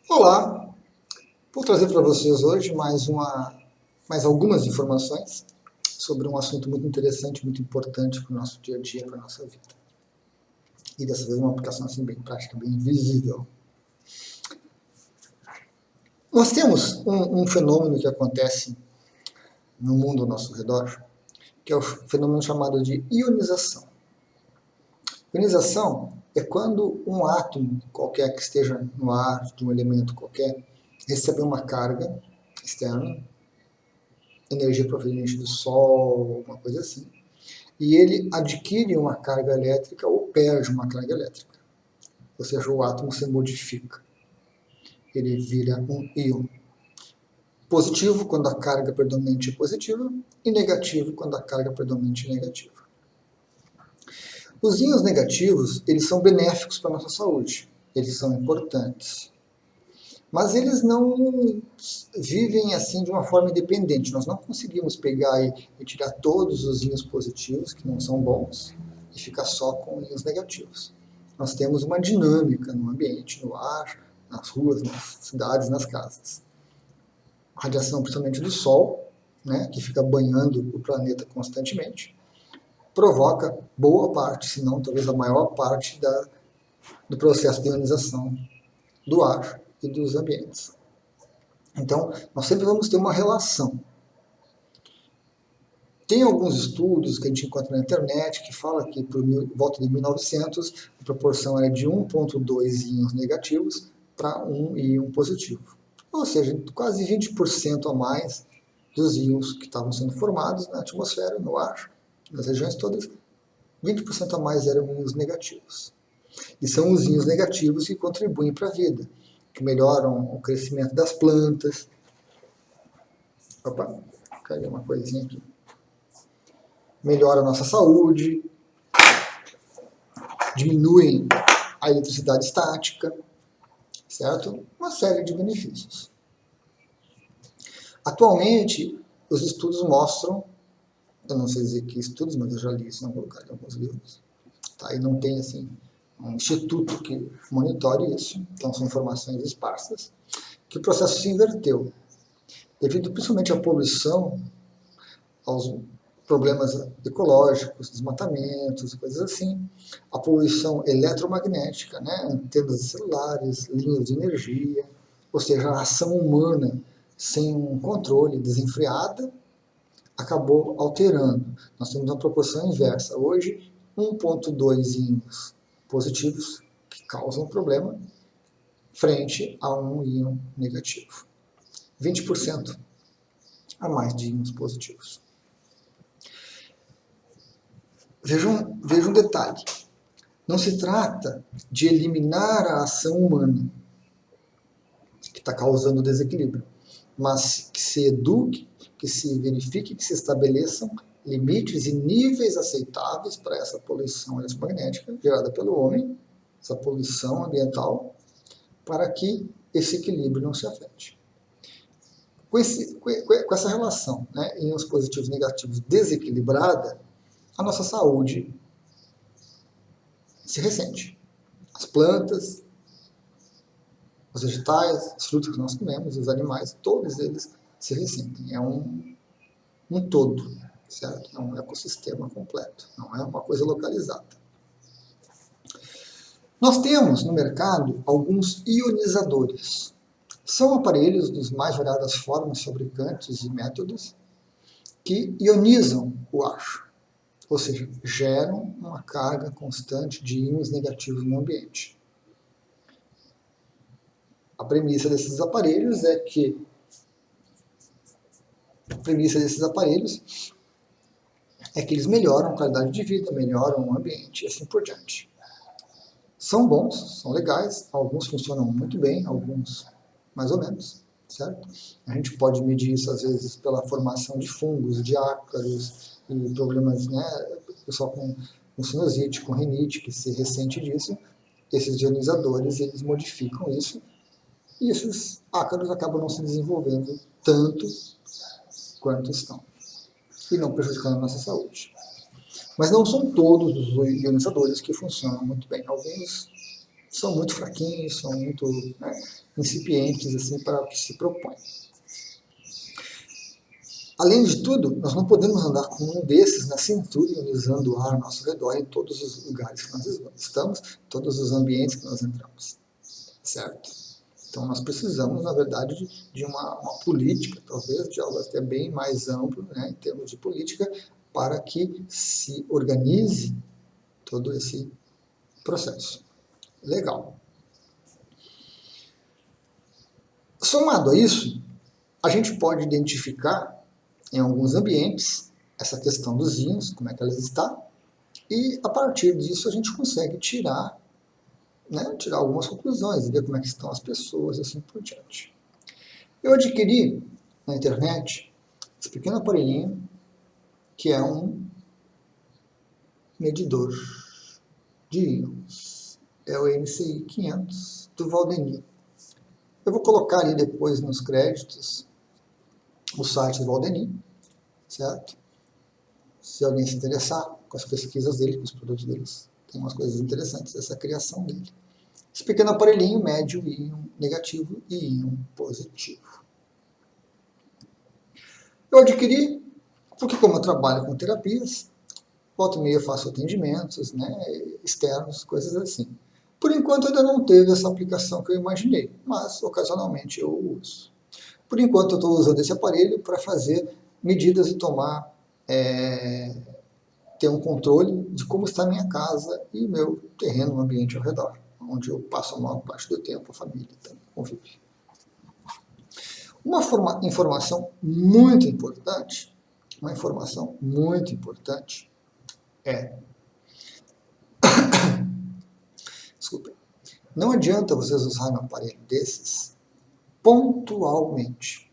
Olá, vou trazer para vocês hoje mais algumas informações sobre um assunto muito interessante, muito importante para o nosso dia a dia, para a nossa vida. E dessa vez uma aplicação assim bem prática, bem visível. Nós temos um fenômeno que acontece no mundo ao nosso redor, que é o fenômeno chamado de ionização. Ionização é quando um átomo qualquer que esteja no ar, de um elemento qualquer, recebe uma carga externa, energia proveniente do Sol, alguma coisa assim, e ele adquire uma carga elétrica ou perde uma carga elétrica. Ou seja, o átomo se modifica. Ele vira um íon. Positivo quando a carga predominante é positiva e negativo quando a carga predominante é negativa. Os íons negativos, eles são benéficos para a nossa saúde. Eles são importantes. Mas eles não vivem assim de uma forma independente. Nós não conseguimos pegar e tirar todos os íons positivos, que não são bons, e ficar só com íons negativos. Nós temos uma dinâmica no ambiente, no ar, nas ruas, nas cidades, nas casas. A radiação, principalmente do Sol, né, que fica banhando o planeta constantemente, provoca boa parte, se não talvez a maior parte do processo de ionização do ar e dos ambientes. Então, nós sempre vamos ter uma relação. Tem alguns estudos que a gente encontra na internet que fala que por volta de 1900 a proporção era de 1,2 íons negativos para 1 íon positivo. Ou seja, quase 20% a mais dos íons que estavam sendo formados na atmosfera, no ar, nas regiões todas, 20% a mais eram íons negativos. E são os íons negativos que contribuem para a vida, que melhoram o crescimento das plantas. Opa, caiu uma coisinha aqui. Melhora a nossa saúde, diminuem a eletricidade estática, certo? Uma série de benefícios. Atualmente, os estudos mostram, eu não sei dizer que estudos, mas eu já li isso em algum lugar, em alguns livros, tá? E não tem assim um instituto que monitore isso, então são informações esparsas, que o processo se inverteu. Devido principalmente à poluição, aos problemas ecológicos, desmatamentos e coisas assim, a poluição eletromagnética, né, antenas de celulares, linhas de energia, ou seja, a ação humana sem um controle, desenfreada, acabou alterando. Nós temos uma proporção inversa. Hoje, 1,2 íons positivos que causam problema frente a 1 íon negativo. 20% a mais de íons positivos. Veja um detalhe. Não se trata de eliminar a ação humana que está causando desequilíbrio, mas que se eduque, que se verifique, que se estabeleçam limites e níveis aceitáveis para essa poluição eletromagnética gerada pelo homem, essa poluição ambiental, para que esse equilíbrio não se afete. Com essa relação, né, íons positivos e negativos desequilibrada, a nossa saúde se ressente. As plantas, os vegetais, as frutas que nós comemos, os animais, todos eles se ressentem. É um todo, certo? É um ecossistema completo, não é uma coisa localizada. Nós temos no mercado alguns ionizadores. São aparelhos dos mais variadas formas, fabricantes e métodos que ionizam o ar. Ou seja, geram uma carga constante de íons negativos no ambiente. A premissa desses aparelhos é que eles melhoram a qualidade de vida, melhoram o ambiente e assim por diante. São bons, são legais, alguns funcionam muito bem, alguns mais ou menos, certo? A gente pode medir isso às vezes pela formação de fungos, de ácaros e problemas, né, pessoal com sinusite, com rinite, que se ressente disso. Esses ionizadores, eles modificam isso e esses ácaros acabam não se desenvolvendo tanto quanto estão e não prejudicando a nossa saúde. Mas não são todos os ionizadores que funcionam muito bem. Alguns são muito fraquinhos, são muito, né, incipientes assim, para o que se propõe. Além de tudo, nós não podemos andar com um desses na cintura, ionizando o ar ao nosso redor em todos os lugares que nós estamos, todos os ambientes que nós entramos, certo? Então nós precisamos, na verdade, de uma política, talvez, de algo até bem mais amplo, né, em termos de política, para que se organize todo esse processo. Legal. Somado a isso, a gente pode identificar em alguns ambientes essa questão dos íons, como é que elas estão, e a partir disso a gente consegue tirar algumas conclusões, ver como é que estão as pessoas, assim por diante. Eu adquiri na internet esse pequeno aparelhinho, que é um medidor de íons. É o MCI 500 do Valdeni. Eu vou colocar ali depois nos créditos o site do Valdeni, certo? Se alguém se interessar com as pesquisas dele, com os produtos deles, tem umas coisas interessantes dessa criação dele. Esse pequeno aparelhinho mede o íon negativo e íon positivo. Eu adquiri porque, como eu trabalho com terapias, volta e meia eu faço atendimentos, né, externos, coisas assim. Por enquanto ainda não teve essa aplicação que eu imaginei, mas ocasionalmente eu uso. Por enquanto eu estou usando esse aparelho para fazer medidas e tomar, ter um controle de como está a minha casa e o meu terreno, o ambiente ao redor, onde eu passo a maior parte do tempo, a família também convive. Uma informação muito importante é, desculpem, não adianta vocês usarem um aparelho desses pontualmente.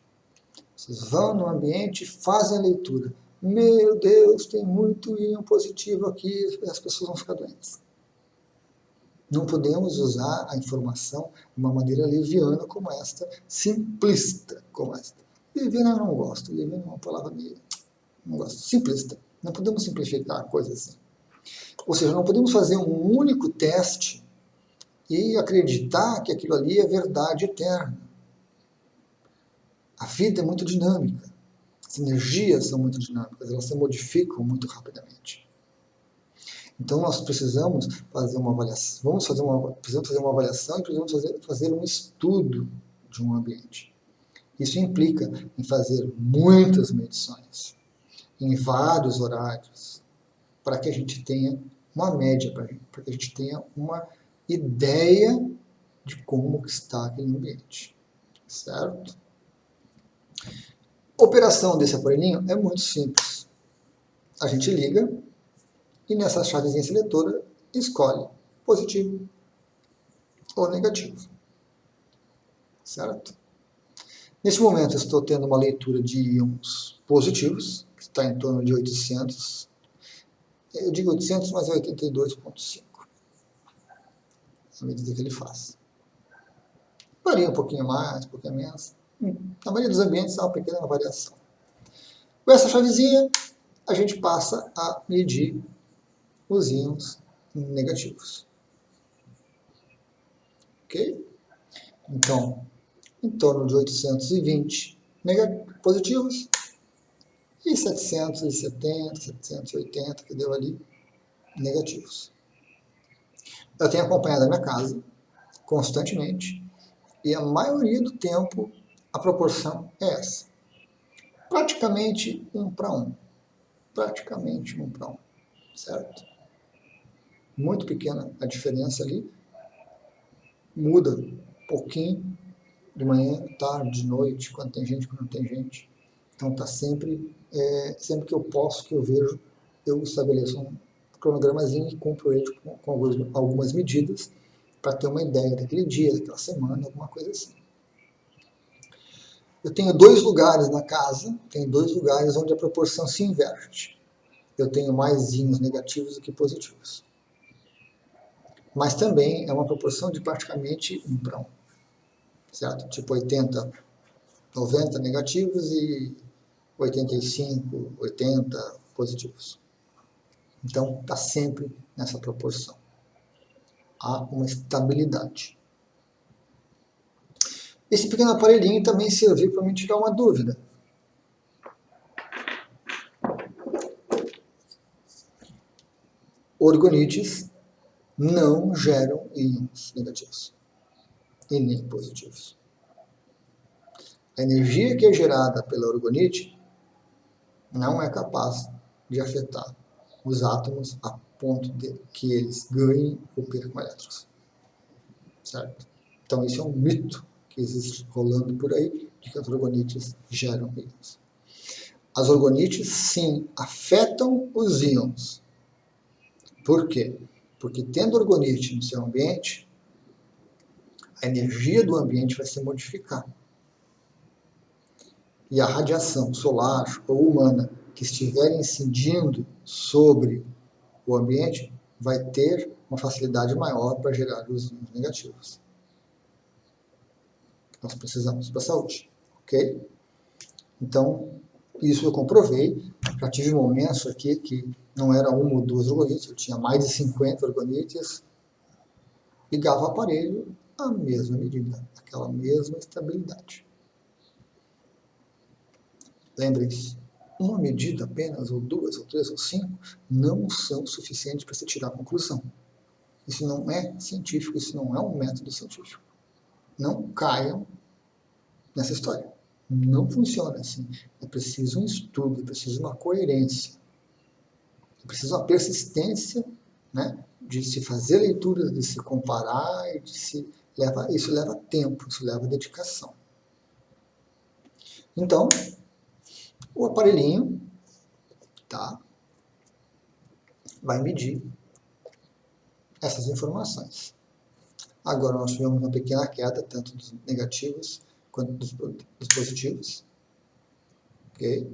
Vocês vão no ambiente e fazem a leitura. Meu Deus, tem muito íon positivo aqui, as pessoas vão ficar doentes. Não podemos usar a informação de uma maneira leviana como esta, simplista como esta. Leviana eu não gosto, leviana é uma palavra meio... não gosto. Simplista. Não podemos simplificar a coisa assim. Ou seja, não podemos fazer um único teste e acreditar que aquilo ali é verdade eterna. A vida é muito dinâmica. As energias são muito dinâmicas, elas se modificam muito rapidamente. Então nós precisamos fazer uma avaliação, precisamos fazer uma avaliação e precisamos fazer um estudo de um ambiente. Isso implica em fazer muitas medições, em vários horários, para que a gente tenha uma média, para que a gente tenha uma ideia de como está aquele ambiente, certo? A operação desse aparelhinho é muito simples. A gente liga e nessa chavezinha seletora escolhe positivo ou negativo, certo? Nesse momento eu estou tendo uma leitura de íons positivos, que está em torno de 800. Eu digo 800, mas é 82,5. A medida que ele faz. Varia um pouquinho mais, um pouquinho menos. Na maioria dos ambientes há uma pequena variação. Com essa chavezinha, a gente passa a medir os íons negativos. Ok? Então, em torno de 820 positivos e 770, 780 que deu ali, negativos. Eu tenho acompanhado a minha casa constantemente e a maioria do tempo a proporção é essa. Praticamente 1 para 1. Praticamente 1 para 1. Certo? Muito pequena a diferença ali. Muda um pouquinho de manhã, tarde, de noite, quando tem gente, quando não tem gente. Então está sempre que eu posso, que eu vejo, eu estabeleço um cronogramazinho e cumpro ele com algumas medidas para ter uma ideia daquele dia, daquela semana, alguma coisa assim. Eu tenho 2 lugares na casa, tenho 2 lugares onde a proporção se inverte. Eu tenho mais íons negativos do que positivos. Mas também é uma proporção de praticamente 1 para 1. Certo? Tipo 80, 90 negativos e 85, 80 positivos. Então, está sempre nessa proporção. há uma estabilidade. Esse pequeno aparelhinho também serviu para me tirar uma dúvida. Orgonites não geram íons negativos e nem positivos. A energia que é gerada pela orgonite não é capaz de afetar os átomos a ponto de que eles ganhem ou percam elétrons. Certo? Então, isso é um mito que existe rolando por aí, de que as orgonites geram íons. As orgonites, sim, afetam os íons. Por quê? Porque tendo orgonite no seu ambiente, a energia do ambiente vai se modificar. E a radiação solar ou humana que estiver incidindo sobre o ambiente vai ter uma facilidade maior para gerar os íons negativos. Nós precisamos para a saúde, ok? Então, isso eu comprovei. Já tive momentos aqui que não era uma ou duas orgonites, eu tinha mais de 50 orgonites. Ligava o aparelho, a mesma medida, aquela mesma estabilidade. Lembrem-se, uma medida apenas, ou duas, ou três, ou cinco, não são suficientes para se tirar a conclusão. Isso não é científico, isso não é um método científico. Não caiam nessa história. Não funciona assim. É preciso um estudo, é preciso uma coerência. É preciso uma persistência, né, de se fazer leituras, de se comparar, e de se isso leva tempo, isso leva dedicação. Então, o aparelhinho, tá, vai medir essas informações. Agora nós tivemos uma pequena queda, tanto dos negativos quanto dos positivos. Okay?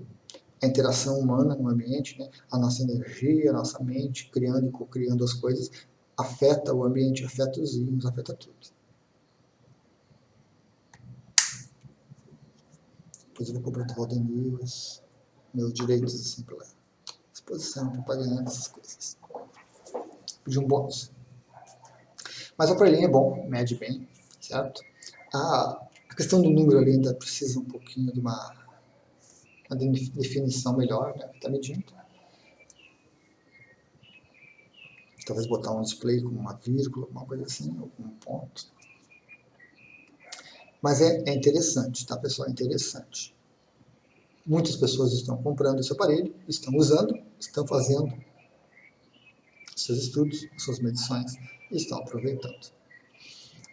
A interação humana no ambiente, né? A nossa energia, a nossa mente, criando e co-criando as coisas, afeta o ambiente, afeta os íons, afeta tudo. Depois eu vou cobrar o Roden News, meus direitos assim pela exposição, propaganda, essas coisas. Pedir um bônus. Mas o aparelhinho é bom, mede bem, certo? A questão do número ali ainda precisa um pouquinho de uma definição melhor, né? Está medindo. Talvez botar um display com uma vírgula, alguma coisa assim, ou com um ponto. Mas é interessante, tá, pessoal? É interessante. Muitas pessoas estão comprando esse aparelho, estão usando, estão fazendo seus estudos, suas medições, e estão aproveitando.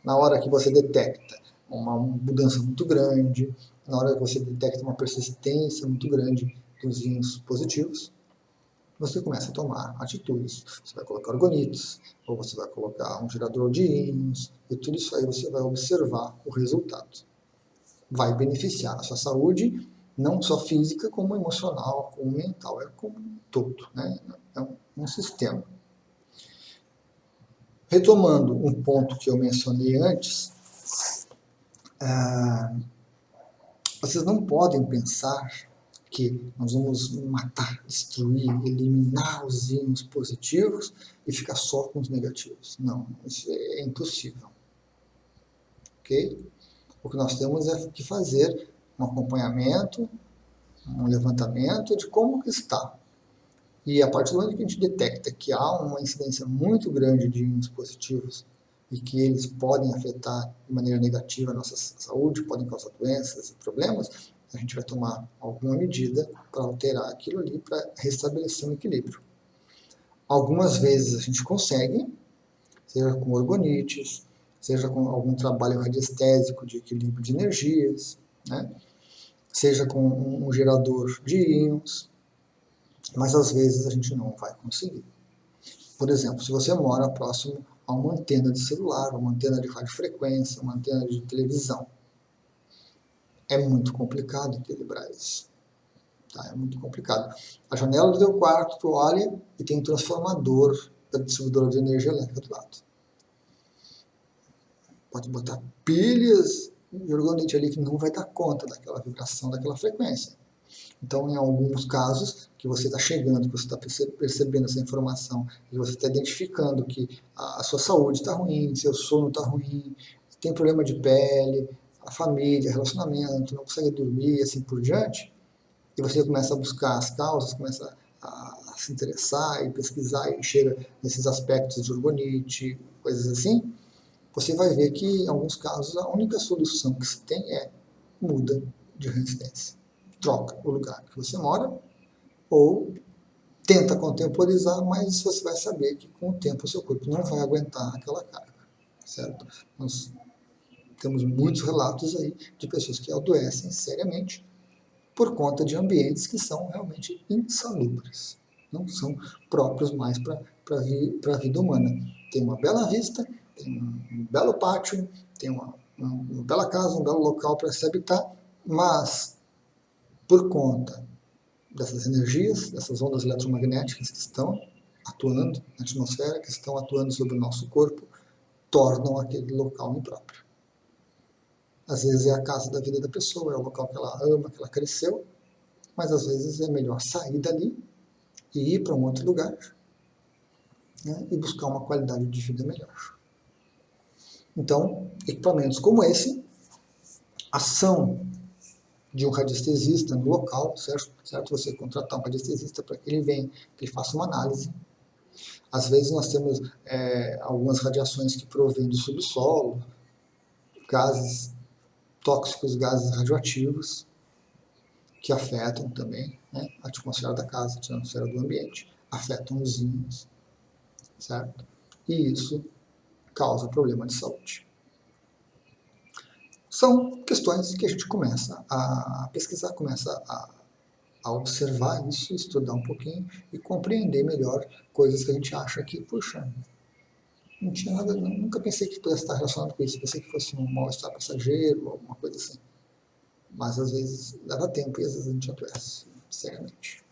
Na hora que você detecta uma mudança muito grande, na hora que você detecta uma persistência muito grande dos íons positivos, você começa a tomar atitudes. Você vai colocar orgonites, ou você vai colocar um gerador de íons, e tudo isso aí você vai observar o resultado. Vai beneficiar a sua saúde, não só física, como emocional, como mental, é como um todo, né? É um sistema. Retomando um ponto que eu mencionei antes, vocês não podem pensar que nós vamos matar, destruir, eliminar os íons positivos e ficar só com os negativos. Não, isso é impossível. Ok? O que nós temos é que fazer um acompanhamento, um levantamento de como que está. E a partir do momento que a gente detecta que há uma incidência muito grande de íons positivos e que eles podem afetar de maneira negativa a nossa saúde, podem causar doenças e problemas, a gente vai tomar alguma medida para alterar aquilo ali, para restabelecer um equilíbrio. Algumas vezes a gente consegue, seja com orgonites, seja com algum trabalho radiestésico de equilíbrio de energias, né? Seja com um gerador de íons, mas às vezes a gente não vai conseguir. Por exemplo, se você mora próximo a uma antena de celular, uma antena de radiofrequência, uma antena de televisão, é muito complicado equilibrar isso. Tá? É muito complicado. A janela do teu quarto, tu olha e tem um transformador da distribuidora de energia elétrica do lado. Pode botar pilhas de orgonite ali que não vai dar conta daquela vibração, daquela frequência. Então, em alguns casos, que você está chegando, que você está percebendo essa informação, e você está identificando que a sua saúde está ruim, seu sono está ruim, tem problema de pele, a família, relacionamento, não consegue dormir, assim por diante, e você começa a buscar as causas, começa a se interessar e pesquisar e chega nesses aspectos de orgonite, coisas assim, você vai ver que, em alguns casos, a única solução que se tem é muda de residência. Troca o lugar que você mora ou tenta contemporizar, mas você vai saber que com o tempo o seu corpo não vai aguentar aquela carga, certo? Nós temos muitos relatos aí de pessoas que adoecem seriamente por conta de ambientes que são realmente insalubres, não são próprios mais para a vida humana. Tem uma bela vista, tem um belo pátio, tem uma bela casa, um belo local para se habitar, mas por conta dessas energias, dessas ondas eletromagnéticas que estão atuando na atmosfera, que estão atuando sobre o nosso corpo, tornam aquele local impróprio. Às vezes é a casa da vida da pessoa, é o local que ela ama, que ela cresceu, mas às vezes é melhor sair dali e ir para um outro lugar, né, e buscar uma qualidade de vida melhor. Então, equipamentos como esse, ação de um radiestesista no local, certo? Você contratar um radiestesista para que ele venha, que ele faça uma análise. Às vezes nós temos algumas radiações que provêm do subsolo, gases tóxicos, gases radioativos, que afetam também, né, a atmosfera da casa, a atmosfera do ambiente, afetam os íons, certo? E isso causa problema de saúde. São questões que a gente começa a pesquisar, começa a observar isso, estudar um pouquinho e compreender melhor coisas que a gente acha que, puxa, não tinha nada, nunca pensei que pudesse estar relacionado com isso, pensei que fosse um mal-estar passageiro ou alguma coisa assim. Mas às vezes leva tempo e às vezes a gente adoece, seriamente.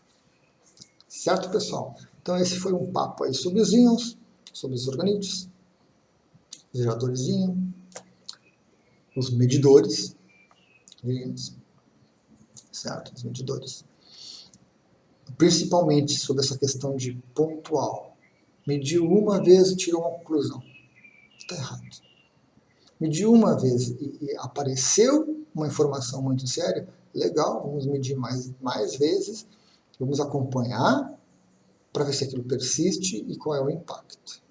Certo, pessoal? Então esse foi um papo aí sobre os íons, sobre os organoides, os geradores de íon, os medidores de íons, certo? Os medidores. Principalmente sobre essa questão de pontual. Mediu uma vez e tirou uma conclusão. Está errado. Mediu uma vez e apareceu uma informação muito séria, legal, vamos medir mais vezes, vamos acompanhar para ver se aquilo persiste e qual é o impacto.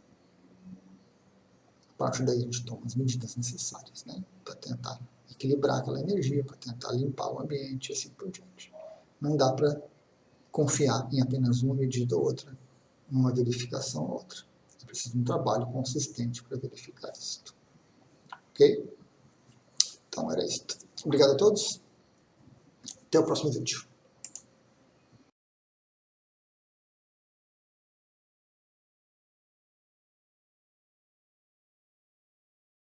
A partir daí a gente toma as medidas necessárias, né, para tentar equilibrar aquela energia, para tentar limpar o ambiente e assim por diante. Não dá para confiar em apenas uma medida ou outra, uma verificação ou outra. É preciso um trabalho consistente para verificar isso. Ok? Então era isso. Obrigado a todos. Até o próximo vídeo.